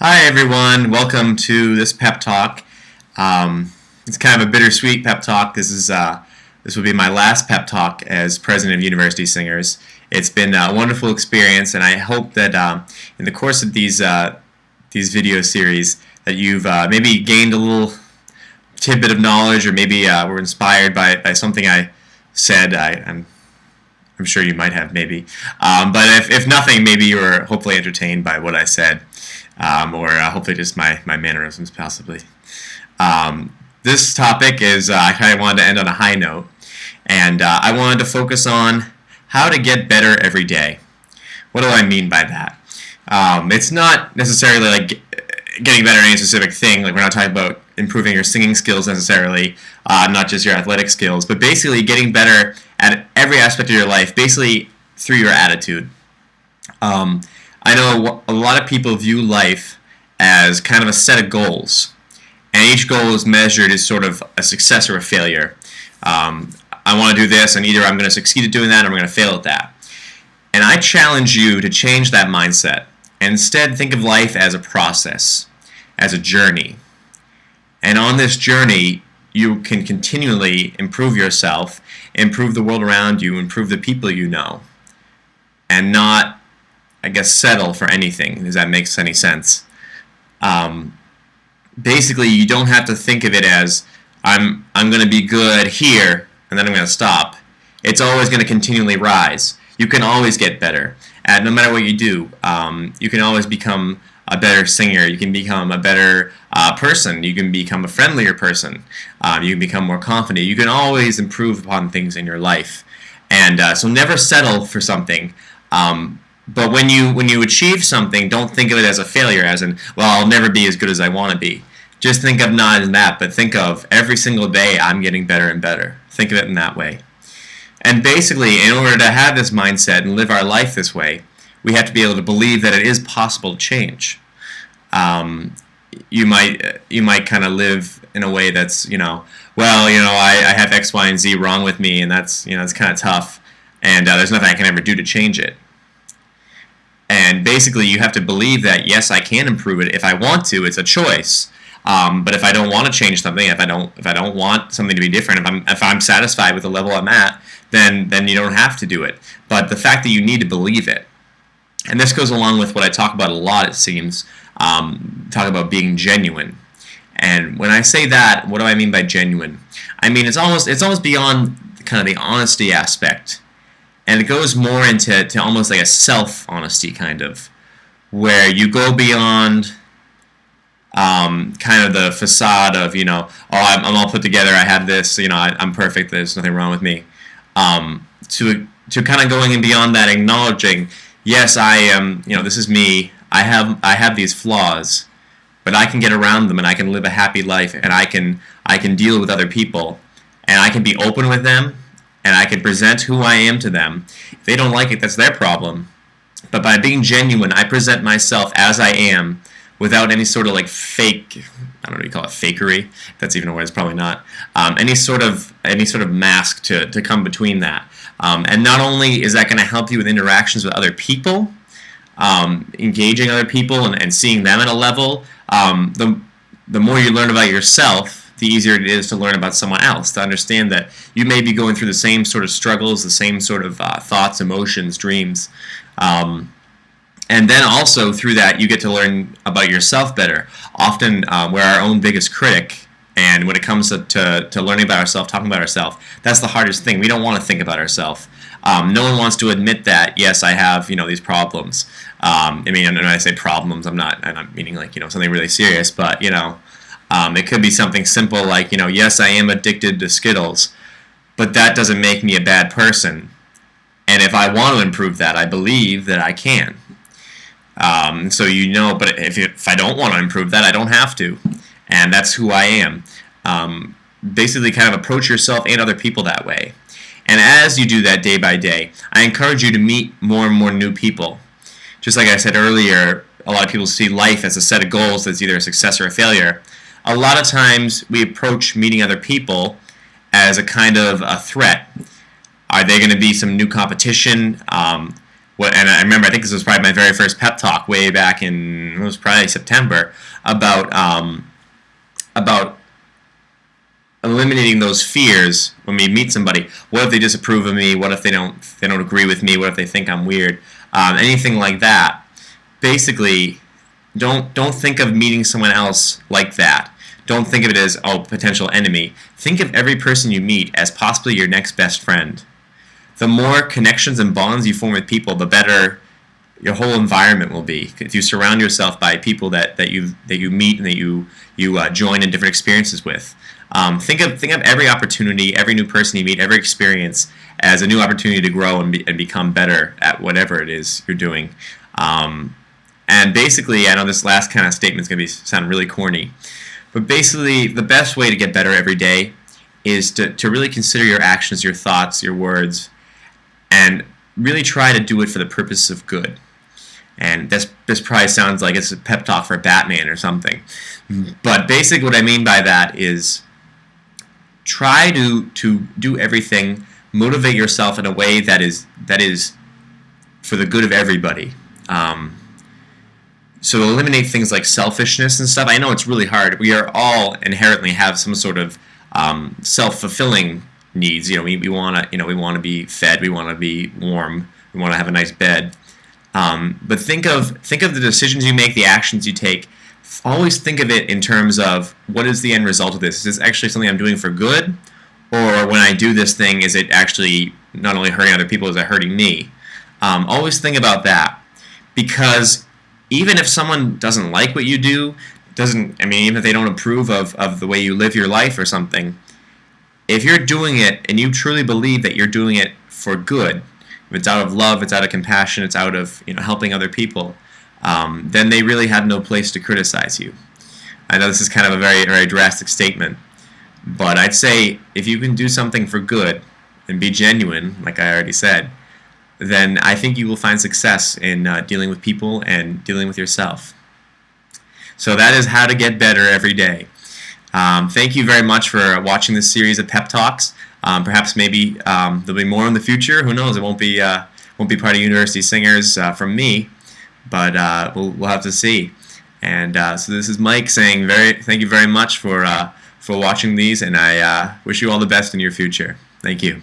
Hi everyone, welcome to this pep talk. It's kind of a bittersweet pep talk. This will be my last pep talk as president of University Singers. It's been a wonderful experience, and I hope that in the course of these video series that you've maybe gained a little tidbit of knowledge, or maybe were inspired by something I said. I'm sure you might have, maybe. But if nothing, maybe you were hopefully entertained by what I said, or hopefully just my mannerisms, possibly. This topic is, I kind of wanted to end on a high note, and I wanted to focus on how to get better every day. What do I mean by that? It's not necessarily like getting better at any specific thing. Like, we're not talking about improving your singing skills necessarily, not just your athletic skills, but basically getting better at every aspect of your life, basically through your attitude. I know a lot of people view life as kind of a set of goals, and each goal is measured as sort of a success or a failure. I want to do this, and either I'm going to succeed at doing that or I'm going to fail at that. And I challenge you to change that mindset and instead think of life as a process, as a journey. And on this journey, you can continually improve yourself, improve the world around you, improve the people you know, and not, I guess, settle for anything. Does that make any sense? Basically, you don't have to think of it as I'm going to be good here and then I'm going to stop. It's always going to continually rise. You can always get better. And no matter what you do, you can always become a better singer. You can become a better person. You can become a friendlier person. You can become more confident. You can always improve upon things in your life. And so never settle for something. But when you achieve something, don't think of it as a failure, as in, well, I'll never be as good as I want to be. Just think of not in that, but think of every single day I'm getting better and better. Think of it in that way. And basically, in order to have this mindset and live our life this way, we have to be able to believe that it is possible to change. You might kind of live in a way that's, I have X, Y, and Z wrong with me, and that's it's kind of tough, and there's nothing I can ever do to change it. And basically, you have to believe that, yes, I can improve it if I want to. It's a choice. But if I don't want to change something, if I don't want something to be different, if I'm satisfied with the level I'm at, then you don't have to do it. But the fact that you need to believe it, and this goes along with what I talk about a lot, it seems, talk about being genuine. And when I say that, what do I mean by genuine? I mean it's almost beyond kind of the honesty aspect. And it goes more into almost like a self-honesty kind of, where you go beyond kind of the facade of, I'm all put together, I have this, I'm perfect, there's nothing wrong with me, to kind of going in beyond that, acknowledging, yes, I am, this is me, I have these flaws, but I can get around them, and I can live a happy life, and I can deal with other people, and I can be open with them, and I can present who I am to them. If they don't like it, that's their problem. But by being genuine, I present myself as I am, without any sort of like fake, I don't know what you call it, fakery. If that's even a word, it's probably not. Any sort of mask to come between that. And not only is that going to help you with interactions with other people, engaging other people and seeing them at a level, the more you learn about yourself, the easier it is to learn about someone else, to understand that you may be going through the same sort of struggles, the same sort of thoughts, emotions, dreams. And then also through that, you get to learn about yourself better. Often we're our own biggest critic, and when it comes to learning about ourselves, talking about ourselves, that's the hardest thing. We don't want to think about ourselves. No one wants to admit that, yes, I have these problems. And when I say problems, I'm not meaning like something really serious, but it could be something simple like yes, I am addicted to Skittles, but that doesn't make me a bad person. And if I want to improve that, I believe that I can. But if I don't want to improve that, I don't have to. And that's who I am. Basically kind of approach yourself and other people that way. And as you do that day by day, I encourage you to meet more and more new people. Just like I said earlier, a lot of people see life as a set of goals that's either a success or a failure. A lot of times we approach meeting other people as a kind of a threat. Are they going to be some new competition? And I remember, I think this was probably my very first pep talk way back in, it was probably September, about eliminating those fears when we meet somebody. What if they disapprove of me? What if they don't agree with me? What if they think I'm weird? Anything like that. Basically, don't think of meeting someone else like that. Don't think of it as a potential enemy. Think of every person you meet as possibly your next best friend. The more connections and bonds you form with people, the better your whole environment will be. If you surround yourself by people that you meet and that you join in different experiences with. Think of every opportunity, every new person you meet, every experience as a new opportunity to grow and become better at whatever it is you're doing. And basically, I know this last kind of statement is going to sound really corny, but basically, the best way to get better every day is to really consider your actions, your thoughts, your words, and really try to do it for the purpose of good. And this probably sounds like it's a pep talk for Batman or something. But basically what I mean by that is try to do everything, motivate yourself in a way that is for the good of everybody. So eliminate things like selfishness and stuff. I know it's really hard. We are all inherently have some sort of self-fulfilling needs. We want to be fed. We want to be warm. We want to have a nice bed. But think of the decisions you make, the actions you take. Always think of it in terms of what is the end result of this? Is this actually something I'm doing for good? Or when I do this thing, is it actually not only hurting other people, is it hurting me? Always think about that. Because even if someone doesn't like what you do, even if they don't approve of the way you live your life or something, if you're doing it and you truly believe that you're doing it for good, if it's out of love, it's out of compassion, it's out of helping other people, then they really have no place to criticize you. I know this is kind of a very, very drastic statement, but I'd say if you can do something for good and be genuine, like I already said, then I think you will find success in dealing with people and dealing with yourself. So that is how to get better every day. Thank you very much for watching this series of pep talks. Perhaps maybe there'll be more in the future. Who knows? It won't be part of University Singers from me, but we'll have to see. And so this is Mike saying thank you very much for watching these, and I wish you all the best in your future. Thank you.